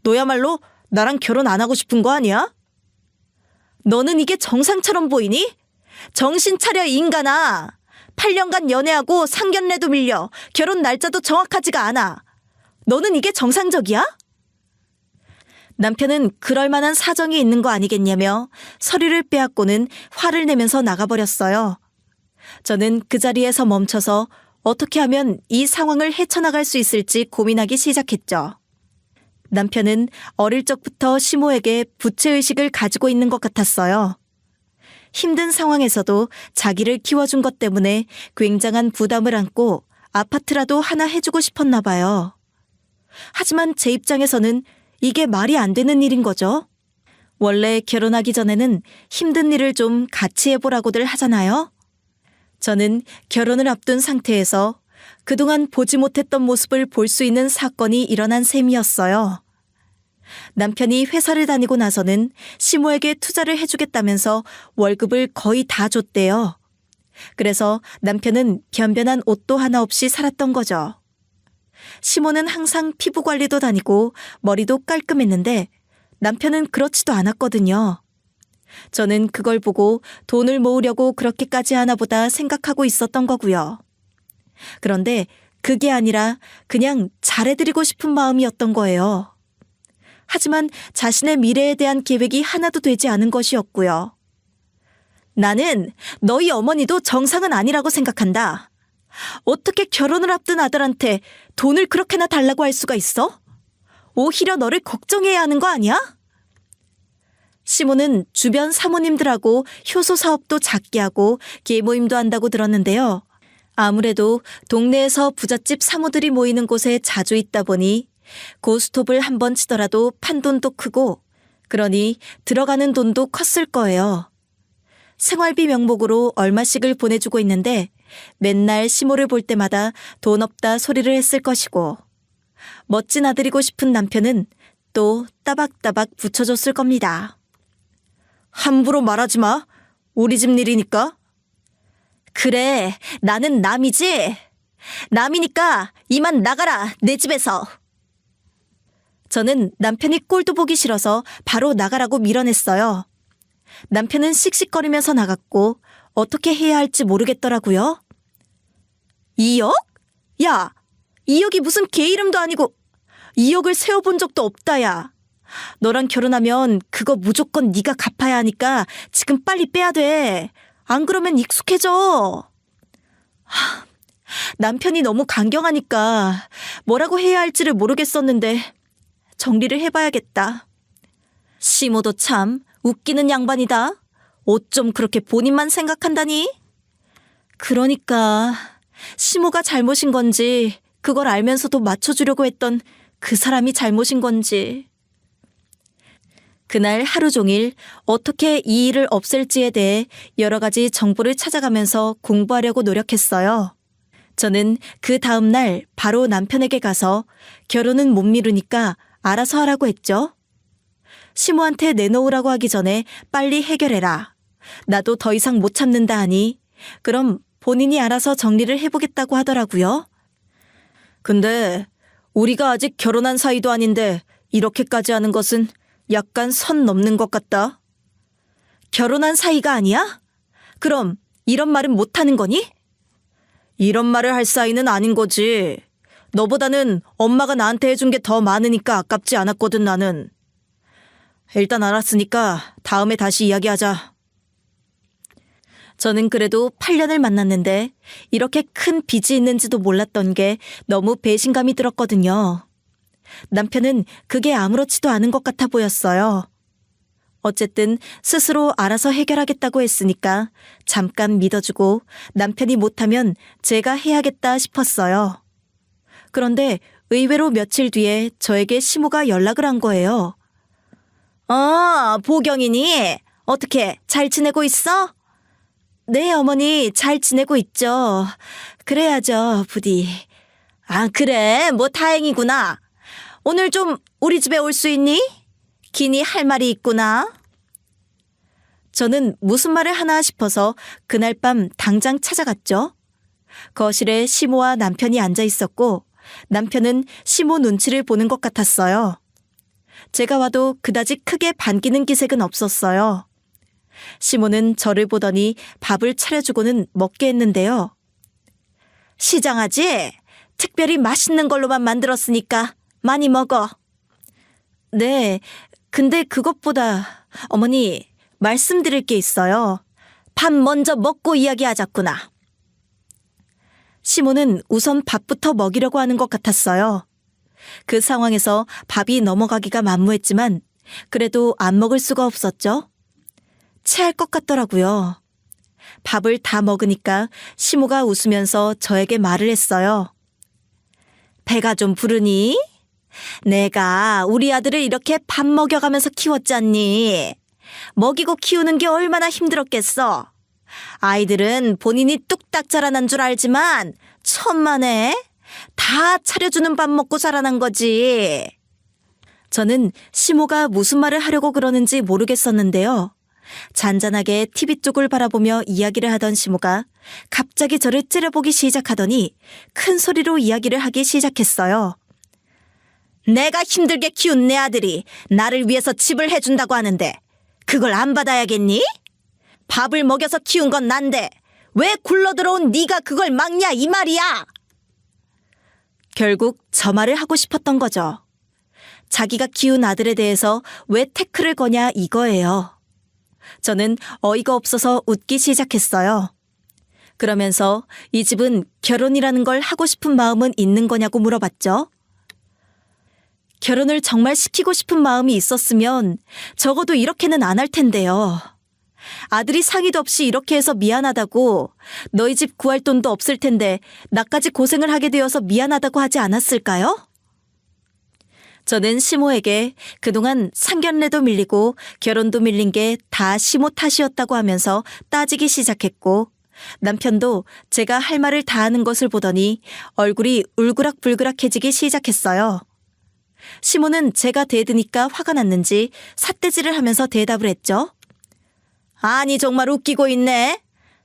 너야말로 나랑 결혼 안 하고 싶은 거 아니야? 너는 이게 정상처럼 보이니? 정신 차려 이 인간아. 8년간 연애하고 상견례도 밀려 결혼 날짜도 정확하지가 않아. 너는 이게 정상적이야? 남편은 그럴 만한 사정이 있는 거 아니겠냐며 서류를 빼앗고는 화를 내면서 나가버렸어요. 저는 그 자리에서 멈춰서 어떻게 하면 이 상황을 헤쳐나갈 수 있을지 고민하기 시작했죠. 남편은 어릴 적부터 시모에게 부채의식을 가지고 있는 것 같았어요. 힘든 상황에서도 자기를 키워준 것 때문에 굉장한 부담을 안고 아파트라도 하나 해주고 싶었나 봐요. 하지만 제 입장에서는 이게 말이 안 되는 일인 거죠. 원래 결혼하기 전에는 힘든 일을 좀 같이 해보라고들 하잖아요. 저는 결혼을 앞둔 상태에서 그동안 보지 못했던 모습을 볼 수 있는 사건이 일어난 셈이었어요. 남편이 회사를 다니고 나서는 시모에게 투자를 해주겠다면서 월급을 거의 다 줬대요. 그래서 남편은 변변한 옷도 하나 없이 살았던 거죠. 시모는 항상 피부 관리도 다니고 머리도 깔끔했는데 남편은 그렇지도 않았거든요. 저는 그걸 보고 돈을 모으려고 그렇게까지 하나 보다 생각하고 있었던 거고요. 그런데 그게 아니라 그냥 잘해드리고 싶은 마음이었던 거예요. 하지만 자신의 미래에 대한 계획이 하나도 되지 않은 것이었고요. 나는 너희 어머니도 정상은 아니라고 생각한다. 어떻게 결혼을 앞둔 아들한테 돈을 그렇게나 달라고 할 수가 있어? 오히려 너를 걱정해야 하는 거 아니야? 시모는 주변 사모님들하고 효소 사업도 작게 하고 계모임도 한다고 들었는데요. 아무래도 동네에서 부잣집 사모들이 모이는 곳에 자주 있다 보니 고스톱을 한 번 치더라도 판돈도 크고 그러니 들어가는 돈도 컸을 거예요. 생활비 명목으로 얼마씩을 보내주고 있는데 맨날 시모를 볼 때마다 돈 없다 소리를 했을 것이고 멋진 아들이고 싶은 남편은 또 따박따박 붙여줬을 겁니다. 함부로 말하지 마. 우리 집 일이니까. 그래, 나는 남이지. 남이니까 이만 나가라, 내 집에서. 저는 남편이 꼴도 보기 싫어서 바로 나가라고 밀어냈어요. 남편은 씩씩거리면서 나갔고 어떻게 해야 할지 모르겠더라고요. 2억? 야, 2억이 무슨 개 이름도 아니고 2억을 세어본 적도 없다, 야. 너랑 결혼하면 그거 무조건 네가 갚아야 하니까 지금 빨리 빼야 돼. 안 그러면 익숙해져. 남편이 너무 강경하니까 뭐라고 해야 할지를 모르겠었는데 정리를 해봐야겠다. 시모도 참 웃기는 양반이다. 옷 좀 그렇게 본인만 생각한다니? 그러니까 시모가 잘못인 건지 그걸 알면서도 맞춰주려고 했던 그 사람이 잘못인 건지. 그날 하루 종일 어떻게 이 일을 없앨지에 대해 여러 가지 정보를 찾아가면서 공부하려고 노력했어요. 저는 그 다음 날 바로 남편에게 가서 결혼은 못 미루니까 알아서 하라고 했죠. 시모한테 내놓으라고 하기 전에 빨리 해결해라. 나도 더 이상 못 참는다 하니 그럼 본인이 알아서 정리를 해보겠다고 하더라고요. 근데 우리가 아직 결혼한 사이도 아닌데 이렇게까지 하는 것은 약간 선 넘는 것 같다. 결혼한 사이가 아니야? 그럼 이런 말은 못하는 거니? 이런 말을 할 사이는 아닌 거지. 너보다는 엄마가 나한테 해준 게 더 많으니까 아깝지 않았거든, 나는. 일단 알았으니까 다음에 다시 이야기하자. 저는 그래도 8년을 만났는데 이렇게 큰 빚이 있는지도 몰랐던 게 너무 배신감이 들었거든요. 남편은 그게 아무렇지도 않은 것 같아 보였어요. 어쨌든 스스로 알아서 해결하겠다고 했으니까 잠깐 믿어주고 남편이 못하면 제가 해야겠다 싶었어요. 그런데 의외로 며칠 뒤에 저에게 시모가 연락을 한 거예요. 보경이니? 어떻게 잘 지내고 있어? 네, 어머니 잘 지내고 있죠. 그래야죠, 부디. 그래, 뭐 다행이구나. 오늘 좀 우리 집에 올 수 있니? 기니 할 말이 있구나. 저는 무슨 말을 하나 싶어서 그날 밤 당장 찾아갔죠. 거실에 시모와 남편이 앉아 있었고 남편은 시모 눈치를 보는 것 같았어요. 제가 와도 그다지 크게 반기는 기색은 없었어요. 시모는 저를 보더니 밥을 차려주고는 먹게 했는데요. 시장아지, 특별히 맛있는 걸로만 만들었으니까 많이 먹어. 네, 근데 그것보다 어머니 말씀드릴 게 있어요. 밥 먼저 먹고 이야기하자꾸나. 시모는 우선 밥부터 먹이려고 하는 것 같았어요. 그 상황에서 밥이 넘어가기가 만무했지만 그래도 안 먹을 수가 없었죠. 체할 것 같더라고요. 밥을 다 먹으니까 시모가 웃으면서 저에게 말을 했어요. 배가 좀 부르니? 내가 우리 아들을 이렇게 밥 먹여가면서 키웠잖니. 먹이고 키우는 게 얼마나 힘들었겠어. 아이들은 본인이 뚝딱 자라난 줄 알지만 천만에 다 차려주는 밥 먹고 자라난 거지. 저는 시모가 무슨 말을 하려고 그러는지 모르겠었는데요. 잔잔하게 TV 쪽을 바라보며 이야기를 하던 시모가 갑자기 저를 째려보기 시작하더니 큰 소리로 이야기를 하기 시작했어요. 내가 힘들게 키운 내 아들이 나를 위해서 집을 해준다고 하는데 그걸 안 받아야겠니? 밥을 먹여서 키운 건 난데 왜 굴러들어온 네가 그걸 막냐 이 말이야. 결국 저 말을 하고 싶었던 거죠. 자기가 키운 아들에 대해서 왜 태클을 거냐 이거예요. 저는 어이가 없어서 웃기 시작했어요. 그러면서 이 집은 결혼이라는 걸 하고 싶은 마음은 있는 거냐고 물어봤죠. 결혼을 정말 시키고 싶은 마음이 있었으면 적어도 이렇게는 안 할 텐데요. 아들이 상의도 없이 이렇게 해서 미안하다고 너희 집 구할 돈도 없을 텐데 나까지 고생을 하게 되어서 미안하다고 하지 않았을까요? 저는 시모에게 그동안 상견례도 밀리고 결혼도 밀린 게 다 시모 탓이었다고 하면서 따지기 시작했고 남편도 제가 할 말을 다 하는 것을 보더니 얼굴이 울그락불그락해지기 시작했어요. 시모는 제가 대드니까 화가 났는지 삿대질을 하면서 대답을 했죠. 아니 정말 웃기고 있네.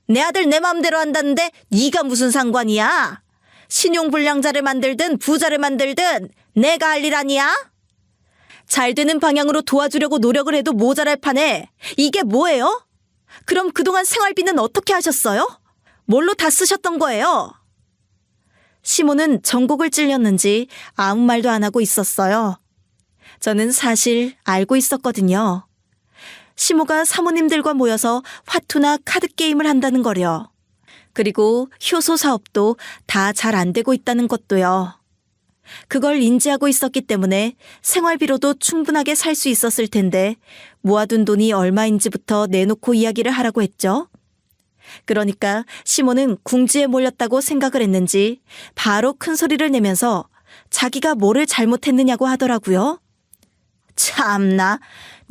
내 아들 내 마음대로 한다는데 네가 무슨 상관이야. 신용불량자를 만들든 부자를 만들든 내가 할 일 아니야? 잘 되는 방향으로 도와주려고 노력을 해도 모자랄 판에 이게 뭐예요? 그럼 그동안 생활비는 어떻게 하셨어요? 뭘로 다 쓰셨던 거예요? 시모는 전곡을 찔렸는지 아무 말도 안 하고 있었어요. 저는 사실 알고 있었거든요. 시모가 사모님들과 모여서 화투나 카드게임을 한다는 거려. 그리고 효소 사업도 다 잘 안 되고 있다는 것도요. 그걸 인지하고 있었기 때문에 생활비로도 충분하게 살 수 있었을 텐데 모아둔 돈이 얼마인지부터 내놓고 이야기를 하라고 했죠. 그러니까 시모는 궁지에 몰렸다고 생각을 했는지 바로 큰 소리를 내면서 자기가 뭐를 잘못했느냐고 하더라고요. 참나,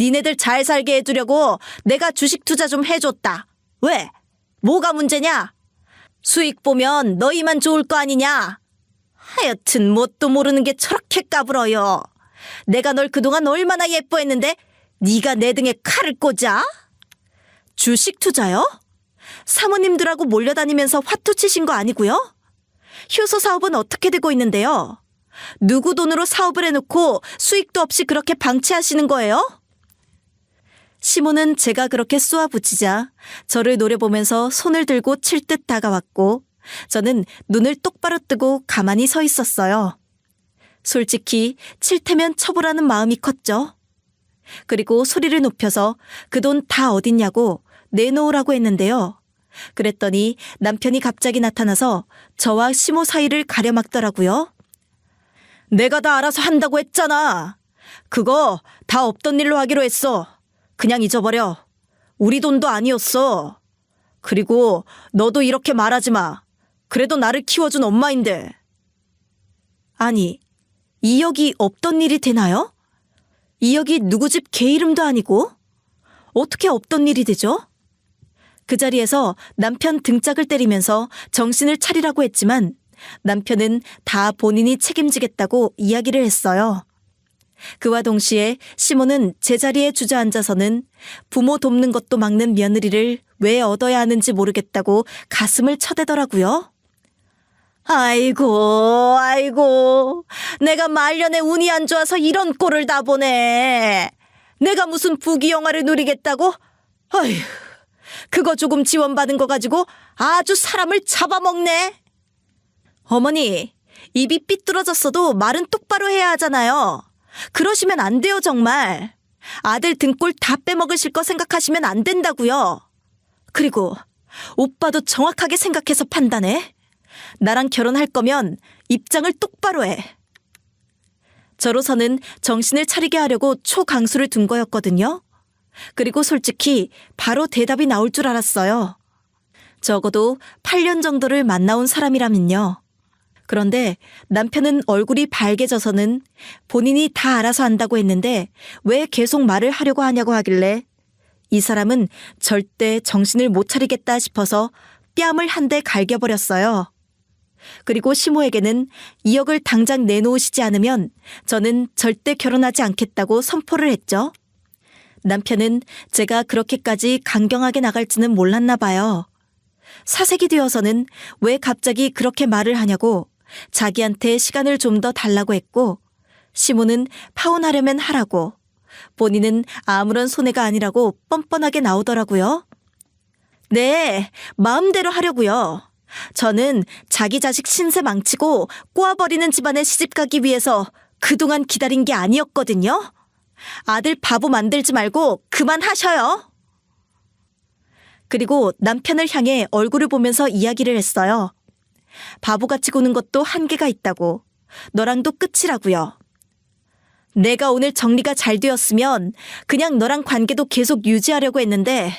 니네들 잘 살게 해주려고 내가 주식 투자 좀 해줬다. 왜? 뭐가 문제냐? 수익 보면 너희만 좋을 거 아니냐? 하여튼 뭣도 모르는 게 저렇게 까불어요. 내가 널 그동안 얼마나 예뻐했는데 네가 내 등에 칼을 꽂아? 주식 투자요? 사모님들하고 몰려다니면서 화투 치신 거 아니고요? 효소 사업은 어떻게 되고 있는데요? 누구 돈으로 사업을 해놓고 수익도 없이 그렇게 방치하시는 거예요? 시모는 제가 그렇게 쏘아붙이자 저를 노려보면서 손을 들고 칠 듯 다가왔고 저는 눈을 똑바로 뜨고 가만히 서 있었어요. 솔직히 칠 테면 쳐보라는 마음이 컸죠. 그리고 소리를 높여서 그 돈 다 어딨냐고 내놓으라고 했는데요. 그랬더니 남편이 갑자기 나타나서 저와 시모 사이를 가려막더라고요. 내가 다 알아서 한다고 했잖아. 그거 다 없던 일로 하기로 했어. 그냥 잊어버려. 우리 돈도 아니었어. 그리고 너도 이렇게 말하지 마. 그래도 나를 키워준 엄마인데. 아니, 2억이 없던 일이 되나요? 2억이 누구 집 개 이름도 아니고? 어떻게 없던 일이 되죠? 그 자리에서 남편 등짝을 때리면서 정신을 차리라고 했지만 남편은 다 본인이 책임지겠다고 이야기를 했어요. 그와 동시에 시모는 제자리에 주저앉아서는 부모 돕는 것도 막는 며느리를 왜 얻어야 하는지 모르겠다고 가슴을 쳐대더라고요. 아이고, 아이고, 내가 말년에 운이 안 좋아서 이런 꼴을 다 보네. 내가 무슨 부귀영화를 누리겠다고? 아휴, 그거 조금 지원받은 거 가지고 아주 사람을 잡아먹네. 어머니, 입이 삐뚤어졌어도 말은 똑바로 해야 하잖아요. 그러시면 안 돼요, 정말. 아들 등골 다 빼먹으실 거 생각하시면 안 된다고요. 그리고 오빠도 정확하게 생각해서 판단해. 나랑 결혼할 거면 입장을 똑바로 해. 저로서는 정신을 차리게 하려고 초강수를 둔 거였거든요. 그리고 솔직히 바로 대답이 나올 줄 알았어요. 적어도 8년 정도를 만나온 사람이라면요. 그런데 남편은 얼굴이 발개져서는 본인이 다 알아서 한다고 했는데 왜 계속 말을 하려고 하냐고 하길래 이 사람은 절대 정신을 못 차리겠다 싶어서 뺨을 한 대 갈겨버렸어요. 그리고 시모에게는 2억을 당장 내놓으시지 않으면 저는 절대 결혼하지 않겠다고 선포를 했죠. 남편은 제가 그렇게까지 강경하게 나갈지는 몰랐나 봐요. 사색이 되어서는 왜 갑자기 그렇게 말을 하냐고 자기한테 시간을 좀 더 달라고 했고 시모는 파혼하려면 하라고 본인은 아무런 손해가 아니라고 뻔뻔하게 나오더라고요. 네, 마음대로 하려고요. 저는 자기 자식 신세 망치고 꼬아버리는 집안에 시집가기 위해서 그동안 기다린 게 아니었거든요. 아들 바보 만들지 말고 그만하셔요. 그리고 남편을 향해 얼굴을 보면서 이야기를 했어요. 바보같이 구는 것도 한계가 있다고. 너랑도 끝이라고요. 내가 오늘 정리가 잘 되었으면 그냥 너랑 관계도 계속 유지하려고 했는데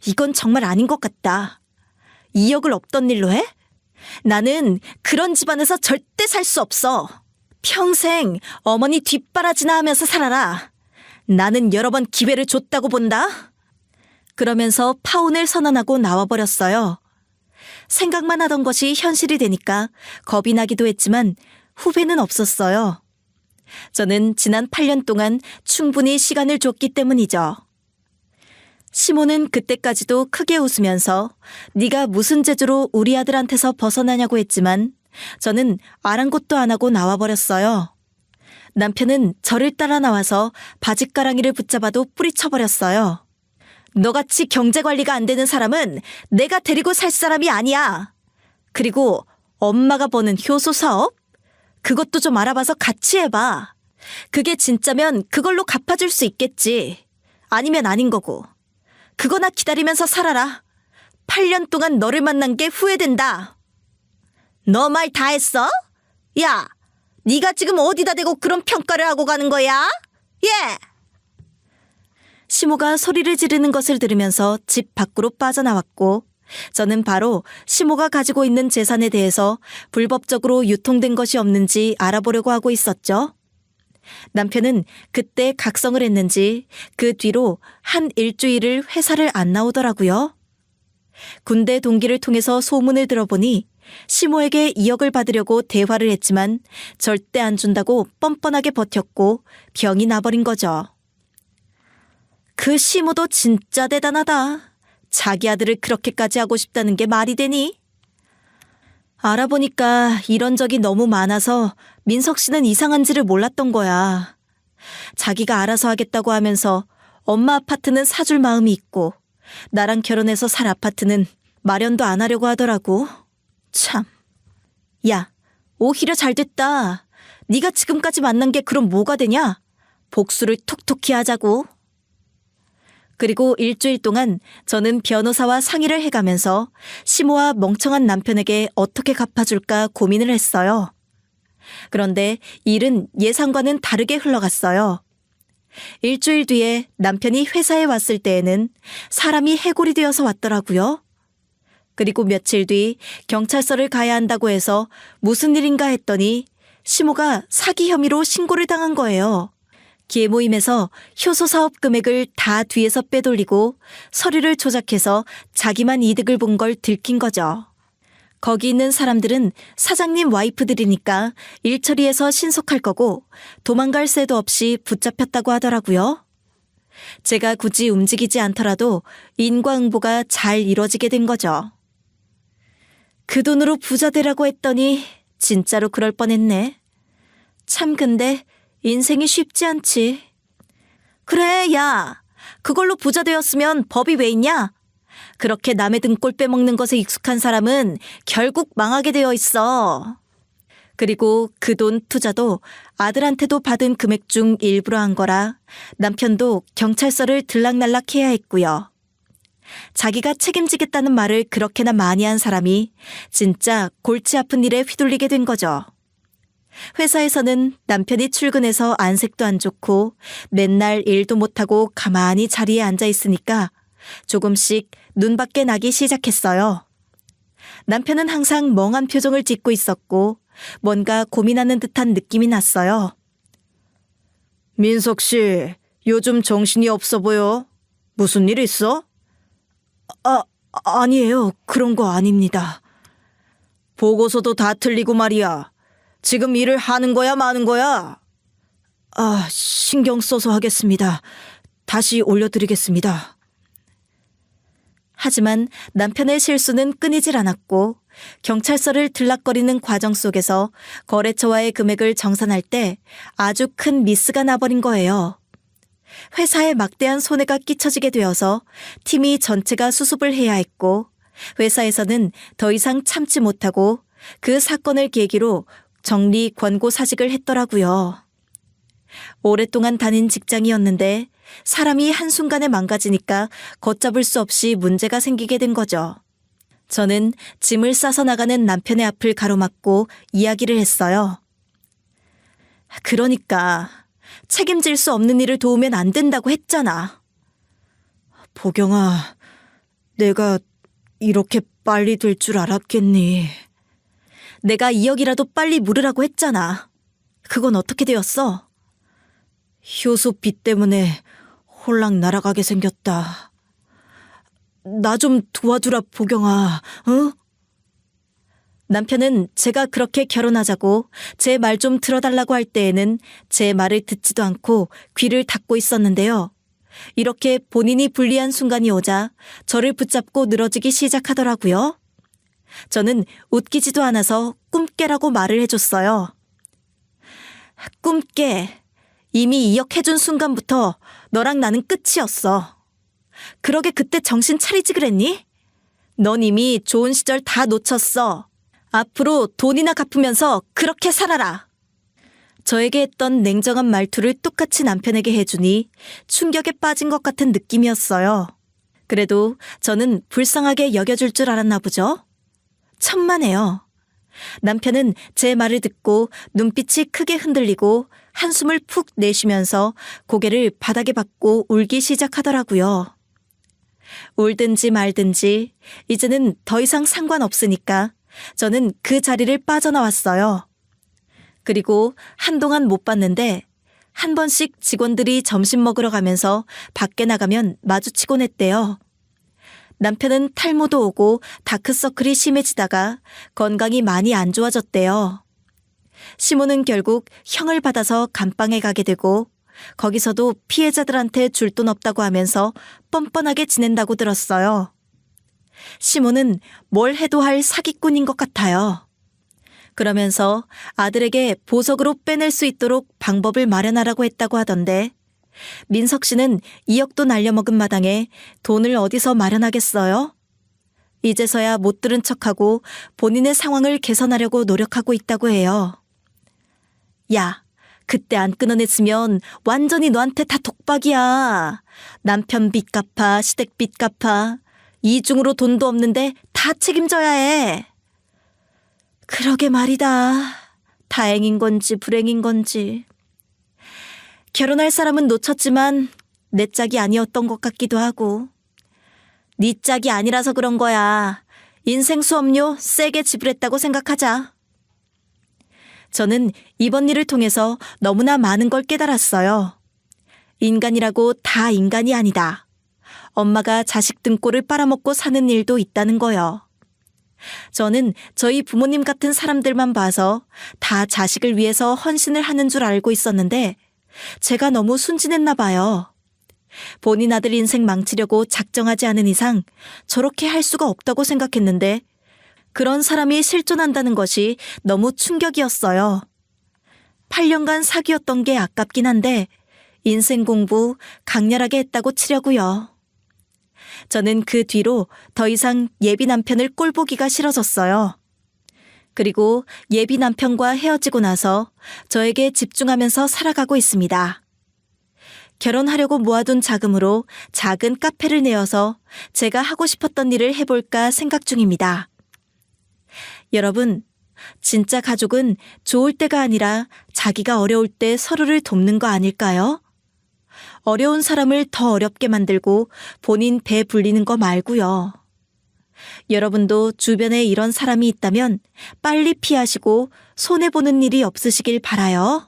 이건 정말 아닌 것 같다. 2억을 없던 일로 해? 나는 그런 집안에서 절대 살 수 없어. 평생 어머니 뒷바라지나 하면서 살아라. 나는 여러 번 기회를 줬다고 본다. 그러면서 파혼을 선언하고 나와버렸어요. 생각만 하던 것이 현실이 되니까 겁이 나기도 했지만 후회는 없었어요. 저는 지난 8년 동안 충분히 시간을 줬기 때문이죠. 시모는 그때까지도 크게 웃으면서 네가 무슨 재주로 우리 아들한테서 벗어나냐고 했지만 저는 아랑곳도 안 하고 나와버렸어요. 남편은 저를 따라 나와서 바짓가랑이를 붙잡아도 뿌리쳐버렸어요. 너같이 경제관리가 안 되는 사람은 내가 데리고 살 사람이 아니야. 그리고 엄마가 버는 효소 사업? 그것도 좀 알아봐서 같이 해봐. 그게 진짜면 그걸로 갚아줄 수 있겠지. 아니면 아닌 거고. 그거나 기다리면서 살아라. 8년 동안 너를 만난 게 후회된다. 너 말 다 했어? 야, 네가 지금 어디다 대고 그런 평가를 하고 가는 거야? 예! 시모가 소리를 지르는 것을 들으면서 집 밖으로 빠져나왔고 저는 바로 시모가 가지고 있는 재산에 대해서 불법적으로 유통된 것이 없는지 알아보려고 하고 있었죠. 남편은 그때 각성을 했는지 그 뒤로 한 일주일을 회사를 안 나오더라고요. 군대 동기를 통해서 소문을 들어보니 시모에게 2억을 받으려고 대화를 했지만 절대 안 준다고 뻔뻔하게 버텼고 병이 나버린 거죠. 그 시모도 진짜 대단하다. 자기 아들을 그렇게까지 하고 싶다는 게 말이 되니? 알아보니까 이런 적이 너무 많아서 민석 씨는 이상한지를 몰랐던 거야. 자기가 알아서 하겠다고 하면서 엄마 아파트는 사줄 마음이 있고 나랑 결혼해서 살 아파트는 마련도 안 하려고 하더라고. 참. 야, 오히려 잘 됐다. 네가 지금까지 만난 게 그럼 뭐가 되냐? 복수를 톡톡히 하자고. 그리고 일주일 동안 저는 변호사와 상의를 해가면서 시모와 멍청한 남편에게 어떻게 갚아줄까 고민을 했어요. 그런데 일은 예상과는 다르게 흘러갔어요. 일주일 뒤에 남편이 회사에 왔을 때에는 사람이 해골이 되어서 왔더라고요. 그리고 며칠 뒤 경찰서를 가야 한다고 해서 무슨 일인가 했더니 시모가 사기 혐의로 신고를 당한 거예요. 기회 모임에서 효소 사업 금액을 다 뒤에서 빼돌리고 서류를 조작해서 자기만 이득을 본 걸 들킨 거죠. 거기 있는 사람들은 사장님 와이프들이니까 일 처리해서 신속할 거고 도망갈 새도 없이 붙잡혔다고 하더라고요. 제가 굳이 움직이지 않더라도 인과응보가 잘 이뤄지게 된 거죠. 그 돈으로 부자 되라고 했더니 진짜로 그럴 뻔했네. 참 근데 인생이 쉽지 않지. 그래, 야. 그걸로 부자 되었으면 법이 왜 있냐? 그렇게 남의 등골 빼먹는 것에 익숙한 사람은 결국 망하게 되어 있어. 그리고 그 돈 투자도 아들한테도 받은 금액 중 일부러 한 거라 남편도 경찰서를 들락날락 해야 했고요. 자기가 책임지겠다는 말을 그렇게나 많이 한 사람이 진짜 골치 아픈 일에 휘둘리게 된 거죠. 회사에서는 남편이 출근해서 안색도 안 좋고 맨날 일도 못하고 가만히 자리에 앉아 있으니까 조금씩 눈밖에 나기 시작했어요. 남편은 항상 멍한 표정을 짓고 있었고 뭔가 고민하는 듯한 느낌이 났어요. 민석 씨, 요즘 정신이 없어 보여. 무슨 일 있어? 아니에요. 그런 거 아닙니다. 보고서도 다 틀리고 말이야. 지금 일을 하는 거야, 마는 거야? 신경 써서 하겠습니다. 다시 올려드리겠습니다. 하지만 남편의 실수는 끊이질 않았고 경찰서를 들락거리는 과정 속에서 거래처와의 금액을 정산할 때 아주 큰 미스가 나버린 거예요. 회사에 막대한 손해가 끼쳐지게 되어서 팀이 전체가 수습을 해야 했고 회사에서는 더 이상 참지 못하고 그 사건을 계기로 정리 권고사직을 했더라고요. 오랫동안 다닌 직장이었는데 사람이 한순간에 망가지니까 걷잡을 수 없이 문제가 생기게 된 거죠. 저는 짐을 싸서 나가는 남편의 앞을 가로막고 이야기를 했어요. 그러니까 책임질 수 없는 일을 도우면 안 된다고 했잖아. 보경아, 내가 이렇게 빨리 될 줄 알았겠니? 내가 2억이라도 빨리 물으라고 했잖아. 그건 어떻게 되었어? 효소 빚 때문에 홀랑 날아가게 생겼다. 나 좀 도와주라, 보경아, 응? 남편은 제가 그렇게 결혼하자고 제 말 좀 들어달라고 할 때에는 제 말을 듣지도 않고 귀를 닫고 있었는데요. 이렇게 본인이 불리한 순간이 오자 저를 붙잡고 늘어지기 시작하더라고요. 저는 웃기지도 않아서 꿈깨라고 말을 해줬어요. 꿈깨. 이미 2억 해준 순간부터 너랑 나는 끝이었어. 그러게 그때 정신 차리지 그랬니? 넌 이미 좋은 시절 다 놓쳤어. 앞으로 돈이나 갚으면서 그렇게 살아라. 저에게 했던 냉정한 말투를 똑같이 남편에게 해주니 충격에 빠진 것 같은 느낌이었어요. 그래도 저는 불쌍하게 여겨줄 줄 알았나 보죠? 천만에요. 남편은 제 말을 듣고 눈빛이 크게 흔들리고 한숨을 푹 내쉬면서 고개를 바닥에 받고 울기 시작하더라고요. 울든지 말든지 이제는 더 이상 상관없으니까 저는 그 자리를 빠져나왔어요. 그리고 한동안 못 봤는데 한 번씩 직원들이 점심 먹으러 가면서 밖에 나가면 마주치곤 했대요. 남편은 탈모도 오고 다크서클이 심해지다가 건강이 많이 안 좋아졌대요. 시모는 결국 형을 받아서 감방에 가게 되고 거기서도 피해자들한테 줄 돈 없다고 하면서 뻔뻔하게 지낸다고 들었어요. 시모는 뭘 해도 할 사기꾼인 것 같아요. 그러면서 아들에게 보석으로 빼낼 수 있도록 방법을 마련하라고 했다고 하던데 민석 씨는 2억도 날려먹은 마당에 돈을 어디서 마련하겠어요? 이제서야 못 들은 척하고 본인의 상황을 개선하려고 노력하고 있다고 해요. 야, 그때 안 끊어냈으면 완전히 너한테 다 독박이야. 남편 빚 갚아, 시댁 빚 갚아. 이중으로 돈도 없는데 다 책임져야 해. 그러게 말이다. 다행인 건지 불행인 건지. 결혼할 사람은 놓쳤지만 내 짝이 아니었던 것 같기도 하고. 네 짝이 아니라서 그런 거야. 인생 수업료 세게 지불했다고 생각하자. 저는 이번 일을 통해서 너무나 많은 걸 깨달았어요. 인간이라고 다 인간이 아니다. 엄마가 자식 등골을 빨아먹고 사는 일도 있다는 거요. 저는 저희 부모님 같은 사람들만 봐서 다 자식을 위해서 헌신을 하는 줄 알고 있었는데 제가 너무 순진했나 봐요. 본인 아들 인생 망치려고 작정하지 않은 이상 저렇게 할 수가 없다고 생각했는데 그런 사람이 실존한다는 것이 너무 충격이었어요. 8년간 사귀었던 게 아깝긴 한데 인생 공부 강렬하게 했다고 치려고요. 저는 그 뒤로 더 이상 예비 남편을 꼴보기가 싫어졌어요. 그리고 예비 남편과 헤어지고 나서 저에게 집중하면서 살아가고 있습니다. 결혼하려고 모아둔 자금으로 작은 카페를 내어서 제가 하고 싶었던 일을 해볼까 생각 중입니다. 여러분, 진짜 가족은 좋을 때가 아니라 자기가 어려울 때 서로를 돕는 거 아닐까요? 어려운 사람을 더 어렵게 만들고 본인 배 불리는 거 말고요. 여러분도 주변에 이런 사람이 있다면 빨리 피하시고 손해보는 일이 없으시길 바라요.